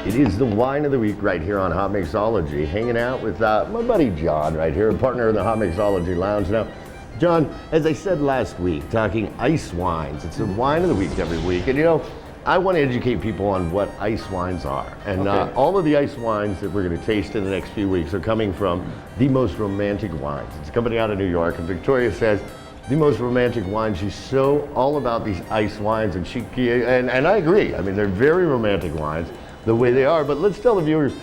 It is the wine of the week right here on Hotmixology, hanging out with my buddy John right here, a partner in the Hotmixology Lounge. Now, John, as I said last week, talking ice wines. It's the wine of the week every week. And you know, I want to educate people on what ice wines are. And all of the ice wines that we're going to taste in the next few weeks are coming from The Most Romantic Wines. It's a company out of New York, and Victoria says, The Most Romantic Wines. She's so all about these ice wines, and and I agree. I mean, they're very romantic wines, the way they are. But let's tell the viewers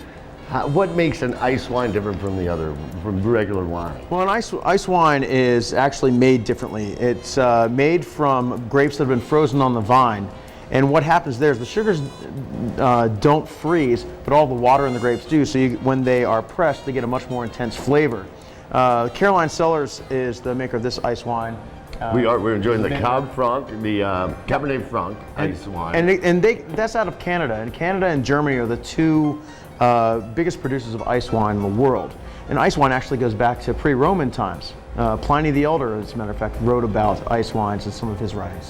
what makes an ice wine different from regular wine. Well, an ice wine is actually made differently. It's made from grapes that have been frozen on the vine. And what happens there is the sugars don't freeze, but all the water in the grapes do. So when they are pressed, they get a much more intense flavor. Caroline Cellars is the maker of this ice wine. We're enjoying the Cab Franc, the Cabernet Franc ice wine. And that's out of Canada. And Canada and Germany are the two biggest producers of ice wine in the world. And ice wine actually goes back to pre-Roman times. Pliny the Elder, as a matter of fact, wrote about ice wines in some of his writings.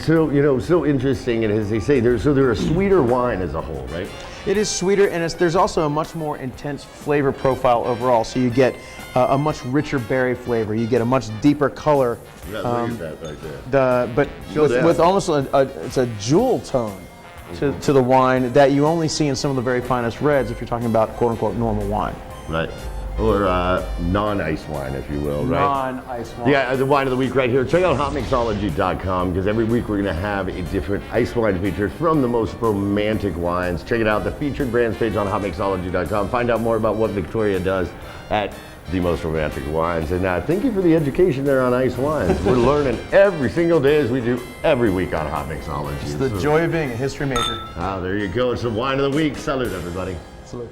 So you know, so interesting. And as they say, they're a sweeter wine as a whole, right? It is sweeter, and there's also a much more intense flavor profile overall. So you get a much richer berry flavor. You get a much deeper color. Yeah, look at that right there. But with almost it's a jewel tone to the wine that you only see in some of the very finest reds if you're talking about quote-unquote normal wine. Right. Or non-ice wine, if you will, right? Non-ice wine. Yeah, the wine of the week right here. Check out hotmixology.com, because every week we're going to have a different ice wine featured from the most romantic wines. Check it out, the featured brands page on hotmixology.com. Find out more about what Victoria does at The Most Romantic Wines. And thank you for the education there on ice wines. We're learning every single day, as we do every week on Hotmixology. It's the joy of being a history major. There you go. It's the wine of the week. Salute, everybody. Salute.